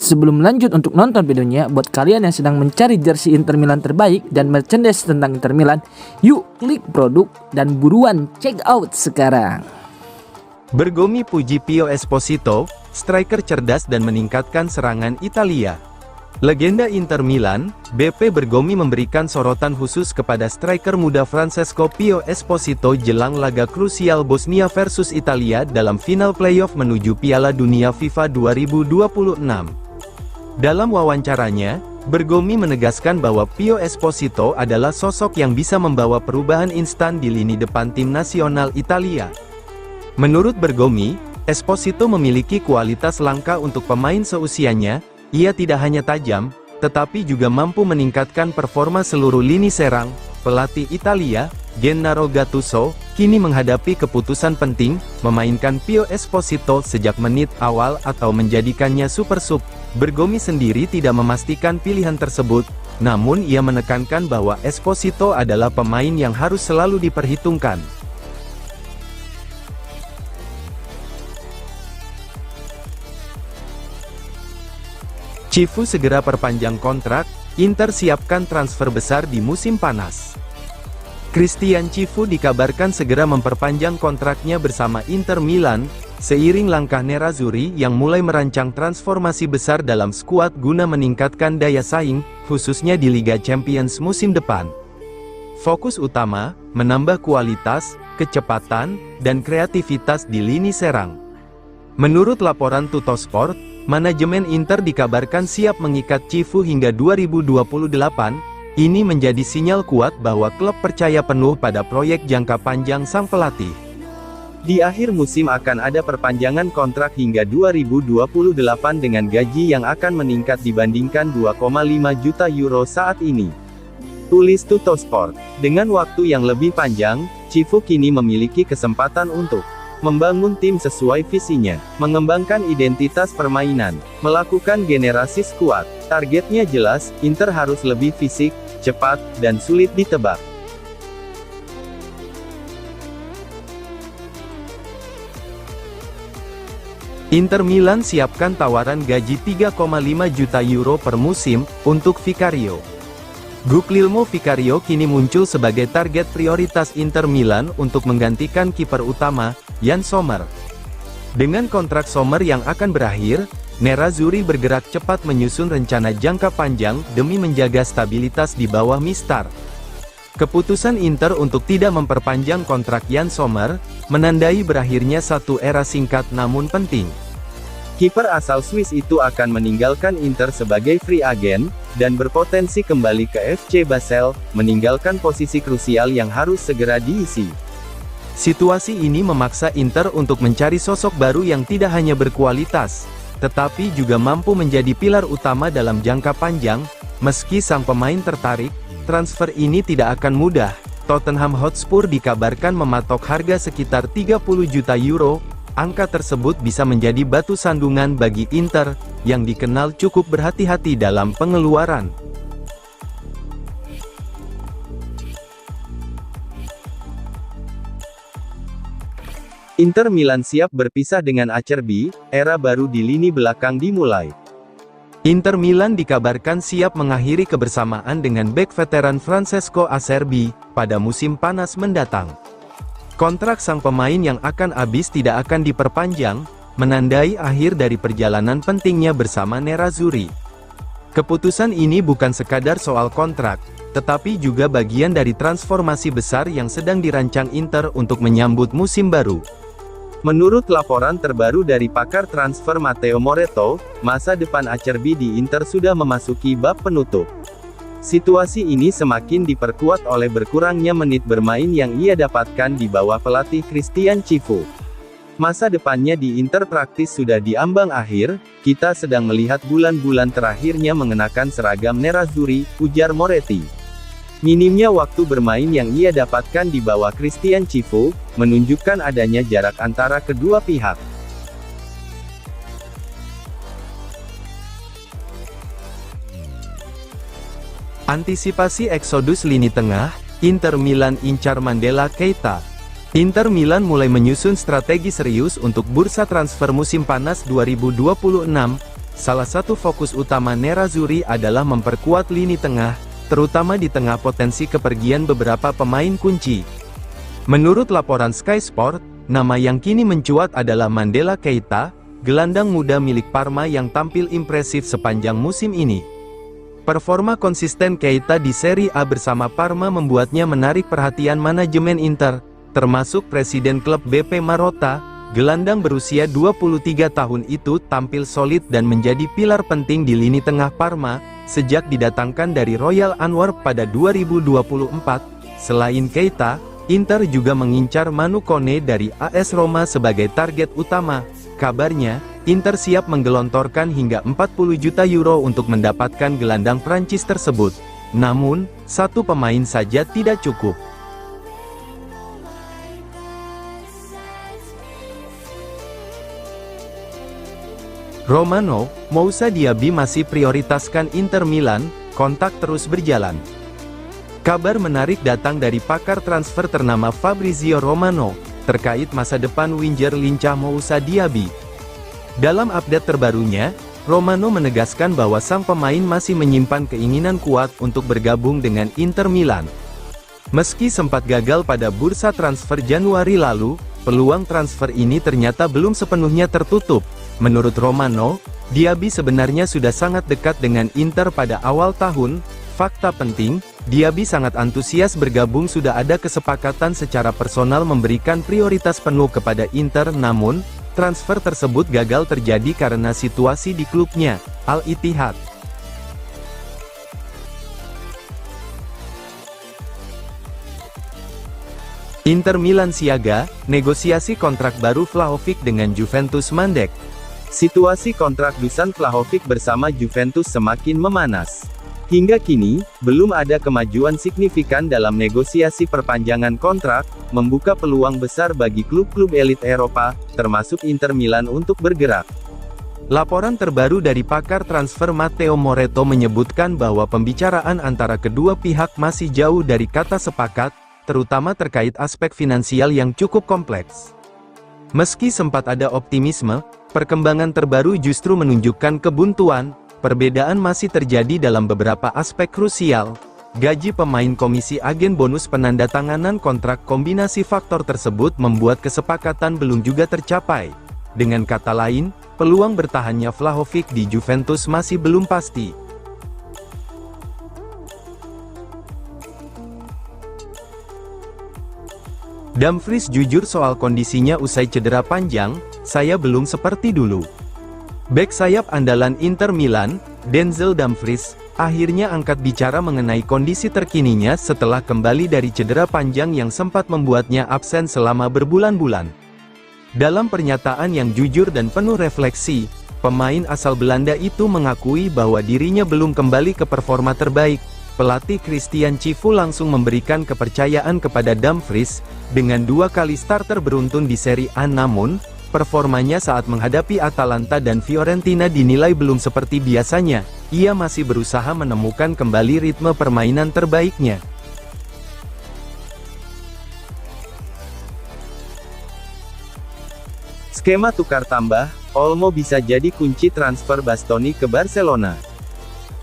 Sebelum lanjut untuk nonton videonya, buat kalian yang sedang mencari jersey Inter Milan terbaik dan merchandise tentang Inter Milan, yuk klik produk dan buruan check out sekarang. Bergomi puji Pio Esposito, striker cerdas dan meningkatkan serangan Italia. Legenda Inter Milan, BP Bergomi memberikan sorotan khusus kepada striker muda Francesco Pio Esposito jelang laga krusial Bosnia versus Italia dalam final playoff menuju Piala Dunia FIFA 2026. Dalam wawancaranya, Bergomi menegaskan bahwa Pio Esposito adalah sosok yang bisa membawa perubahan instan di lini depan tim nasional Italia. Menurut Bergomi, Esposito memiliki kualitas langka untuk pemain seusianya. Ia tidak hanya tajam, tetapi juga mampu meningkatkan performa seluruh lini serang. Pelatih Italia, Gennaro Gattuso, kini menghadapi keputusan penting, memainkan Pio Esposito sejak menit awal atau menjadikannya super sub. Bergomi sendiri tidak memastikan pilihan tersebut, namun ia menekankan bahwa Esposito adalah pemain yang harus selalu diperhitungkan. Cifu segera perpanjang kontrak, Inter siapkan transfer besar di musim panas. Christian Cifu dikabarkan segera memperpanjang kontraknya bersama Inter Milan, seiring langkah Nerazzurri yang mulai merancang transformasi besar dalam skuad guna meningkatkan daya saing, khususnya di Liga Champions musim depan. Fokus utama, menambah kualitas, kecepatan, dan kreativitas di lini serang. Menurut laporan Tuttosport, manajemen Inter dikabarkan siap mengikat Cifu hingga 2028, ini menjadi sinyal kuat bahwa klub percaya penuh pada proyek jangka panjang sang pelatih. Di akhir musim akan ada perpanjangan kontrak hingga 2028 dengan gaji yang akan meningkat dibandingkan 2,5 juta euro saat ini. Tulis Tuttosport, dengan waktu yang lebih panjang, Cifu kini memiliki kesempatan untuk membangun tim sesuai visinya, mengembangkan identitas permainan, melakukan generasi skuad. Targetnya jelas, Inter harus lebih fisik, cepat, dan sulit ditebak. Inter Milan siapkan tawaran gaji 3,5 juta euro per musim untuk Vicario. Guglielmo Vicario kini muncul sebagai target prioritas Inter Milan untuk menggantikan kiper utama, Yann Sommer. Dengan kontrak Sommer yang akan berakhir, Nerazzurri bergerak cepat menyusun rencana jangka panjang demi menjaga stabilitas di bawah Mistar. Keputusan Inter untuk tidak memperpanjang kontrak Yann Sommer, menandai berakhirnya satu era singkat namun penting. Kiper asal Swiss itu akan meninggalkan Inter sebagai free agent, dan berpotensi kembali ke FC Basel, meninggalkan posisi krusial yang harus segera diisi. Situasi ini memaksa Inter untuk mencari sosok baru yang tidak hanya berkualitas, tetapi juga mampu menjadi pilar utama dalam jangka panjang. Meski sang pemain tertarik, transfer ini tidak akan mudah. Tottenham Hotspur dikabarkan mematok harga sekitar 30 juta euro. Angka tersebut bisa menjadi batu sandungan bagi Inter, yang dikenal cukup berhati-hati dalam pengeluaran. Inter Milan siap berpisah dengan Acerbi, era baru di lini belakang dimulai. Inter Milan dikabarkan siap mengakhiri kebersamaan dengan bek veteran Francesco Acerbi, pada musim panas mendatang. Kontrak sang pemain yang akan habis tidak akan diperpanjang, menandai akhir dari perjalanan pentingnya bersama Nerazzurri. Keputusan ini bukan sekadar soal kontrak, tetapi juga bagian dari transformasi besar yang sedang dirancang Inter untuk menyambut musim baru. Menurut laporan terbaru dari pakar transfer Matteo Moretto, masa depan Acerbi di Inter sudah memasuki bab penutup. Situasi ini semakin diperkuat oleh berkurangnya menit bermain yang ia dapatkan di bawah pelatih Christian Cifu. Masa depannya di Inter praktis sudah diambang akhir, kita sedang melihat bulan-bulan terakhirnya mengenakan seragam Nerazzurri, ujar Moretti. Minimnya waktu bermain yang ia dapatkan di bawah Christian Cifu, menunjukkan adanya jarak antara kedua pihak. Antisipasi eksodus lini tengah, Inter Milan incar Mandela Keita. Inter Milan mulai menyusun strategi serius untuk bursa transfer musim panas 2026. Salah satu fokus utama Nerazzurri adalah memperkuat lini tengah, terutama di tengah potensi kepergian beberapa pemain kunci. Menurut laporan Sky Sport, nama yang kini mencuat adalah Mandela Keita, gelandang muda milik Parma yang tampil impresif sepanjang musim ini. Performa konsisten Keita di Serie A bersama Parma membuatnya menarik perhatian manajemen Inter, termasuk presiden klub BP Marotta. Gelandang berusia 23 tahun itu tampil solid dan menjadi pilar penting di lini tengah Parma, sejak didatangkan dari Royal Anwar pada 2024. Selain Keita, Inter juga mengincar Manu Kone dari AS Roma sebagai target utama. Kabarnya, Inter siap menggelontorkan hingga 40 juta euro untuk mendapatkan gelandang Prancis tersebut. Namun, satu pemain saja tidak cukup. Romano Moussa Diaby masih prioritaskan Inter Milan, kontak terus berjalan. Kabar menarik datang dari pakar transfer ternama Fabrizio Romano, terkait masa depan winger lincah Moussa Diaby. Dalam update terbarunya, Romano menegaskan bahwa sang pemain masih menyimpan keinginan kuat untuk bergabung dengan Inter Milan. Meski sempat gagal pada bursa transfer Januari lalu, peluang transfer ini ternyata belum sepenuhnya tertutup. Menurut Romano, Diaby sebenarnya sudah sangat dekat dengan Inter pada awal tahun. Fakta penting, Diaby sangat antusias bergabung. Sudah ada kesepakatan secara personal memberikan prioritas penuh kepada Inter, namun transfer tersebut gagal terjadi karena situasi di klubnya, Al Ittihad. Inter Milan siaga, negosiasi kontrak baru Vlahovic dengan Juventus mandek. Situasi kontrak Dusan Vlahovic bersama Juventus semakin memanas. Hingga kini, belum ada kemajuan signifikan dalam negosiasi perpanjangan kontrak, membuka peluang besar bagi klub-klub elit Eropa, termasuk Inter Milan untuk bergerak. Laporan terbaru dari pakar transfer Matteo Moretto menyebutkan bahwa pembicaraan antara kedua pihak masih jauh dari kata sepakat, terutama terkait aspek finansial yang cukup kompleks. Meski sempat ada optimisme, perkembangan terbaru justru menunjukkan kebuntuan. Perbedaan masih terjadi dalam beberapa aspek krusial. Gaji pemain, komisi agen, bonus penandatanganan kontrak, kombinasi faktor tersebut membuat kesepakatan belum juga tercapai. Dengan kata lain, peluang bertahannya Vlahovic di Juventus masih belum pasti. Dumfries jujur soal kondisinya usai cedera panjang, "Saya belum seperti dulu." Bek sayap andalan Inter Milan, Denzel Dumfries, akhirnya angkat bicara mengenai kondisi terkininya setelah kembali dari cedera panjang yang sempat membuatnya absen selama berbulan-bulan. Dalam pernyataan yang jujur dan penuh refleksi, pemain asal Belanda itu mengakui bahwa dirinya belum kembali ke performa terbaik. Pelatih Christian Cifu langsung memberikan kepercayaan kepada Dumfries, dengan 2 kali starter beruntun di Serie A, namun performanya saat menghadapi Atalanta dan Fiorentina dinilai belum seperti biasanya. Ia masih berusaha menemukan kembali ritme permainan terbaiknya. Skema tukar tambah, Olmo bisa jadi kunci transfer Bastoni ke Barcelona.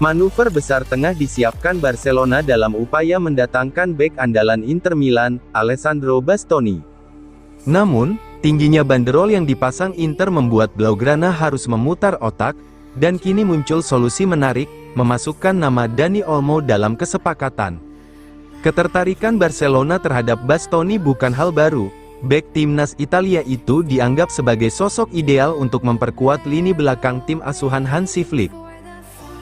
Manuver besar tengah disiapkan Barcelona dalam upaya mendatangkan bek andalan Inter Milan, Alessandro Bastoni. Namun, tingginya banderol yang dipasang Inter membuat Blaugrana harus memutar otak, dan kini muncul solusi menarik, memasukkan nama Dani Olmo dalam kesepakatan. Ketertarikan Barcelona terhadap Bastoni bukan hal baru. Bek timnas Italia itu dianggap sebagai sosok ideal untuk memperkuat lini belakang tim asuhan Hansi Flick.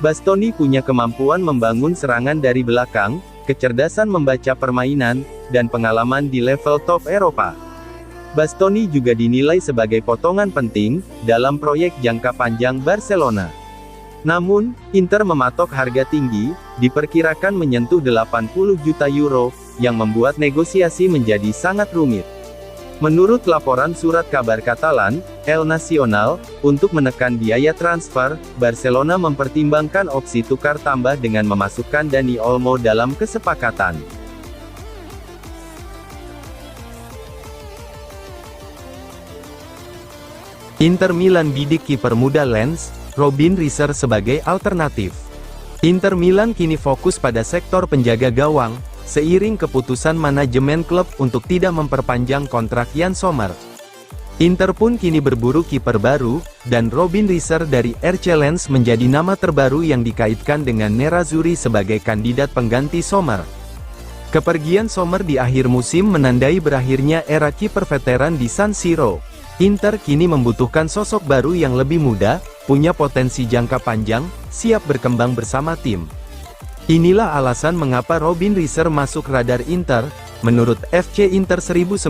Bastoni punya kemampuan membangun serangan dari belakang, kecerdasan membaca permainan, dan pengalaman di level top Eropa. Bastoni juga dinilai sebagai potongan penting dalam proyek jangka panjang Barcelona. Namun, Inter mematok harga tinggi, diperkirakan menyentuh 80 juta euro, yang membuat negosiasi menjadi sangat rumit. Menurut laporan surat kabar Katalan, El Nacional, untuk menekan biaya transfer, Barcelona mempertimbangkan opsi tukar tambah dengan memasukkan Dani Olmo dalam kesepakatan. Inter Milan bidik kiper muda Lens, Robin Riser sebagai alternatif. Inter Milan kini fokus pada sektor penjaga gawang, seiring keputusan manajemen klub untuk tidak memperpanjang kontrak Yann Sommer. Inter pun kini berburu kiper baru, dan Robin Riser dari RC Lens menjadi nama terbaru yang dikaitkan dengan Nerazzurri sebagai kandidat pengganti Sommer. Kepergian Sommer di akhir musim menandai berakhirnya era kiper veteran di San Siro. Inter kini membutuhkan sosok baru yang lebih muda, punya potensi jangka panjang, siap berkembang bersama tim. Inilah alasan mengapa Robin Riser masuk radar Inter. Menurut FC Inter 1908,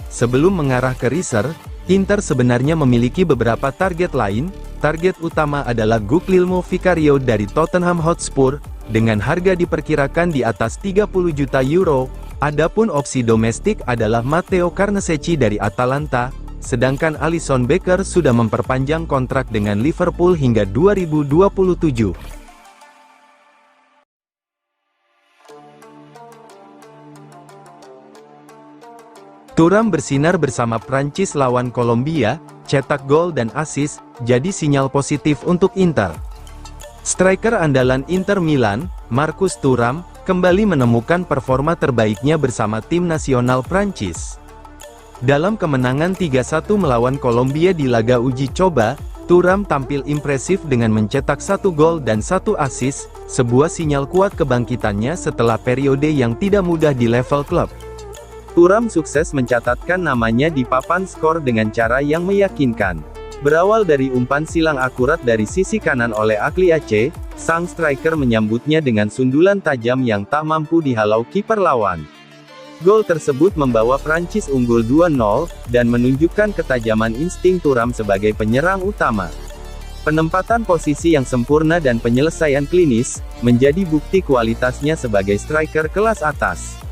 sebelum mengarah ke Riser, Inter sebenarnya memiliki beberapa target lain. Target utama adalah Guglielmo Vicario dari Tottenham Hotspur, dengan harga diperkirakan di atas 30 juta euro. Adapun opsi domestik adalah Matteo Carnesecchi dari Atalanta, sedangkan Alisson Becker sudah memperpanjang kontrak dengan Liverpool hingga 2027. Thuram bersinar bersama Prancis lawan Kolombia, cetak gol dan assist, jadi sinyal positif untuk Inter. Striker andalan Inter Milan, Marcus Thuram, kembali menemukan performa terbaiknya bersama tim nasional Prancis. Dalam kemenangan 3-1 melawan Kolombia di laga uji coba, Thuram tampil impresif dengan mencetak 1 gol dan 1 assist, sebuah sinyal kuat kebangkitannya setelah periode yang tidak mudah di level klub. Thuram sukses mencatatkan namanya di papan skor dengan cara yang meyakinkan. Berawal dari umpan silang akurat dari sisi kanan oleh Agliace, sang striker menyambutnya dengan sundulan tajam yang tak mampu dihalau kiper lawan. Gol tersebut membawa Prancis unggul 2-0, dan menunjukkan ketajaman insting Thuram sebagai penyerang utama. Penempatan posisi yang sempurna dan penyelesaian klinis, menjadi bukti kualitasnya sebagai striker kelas atas.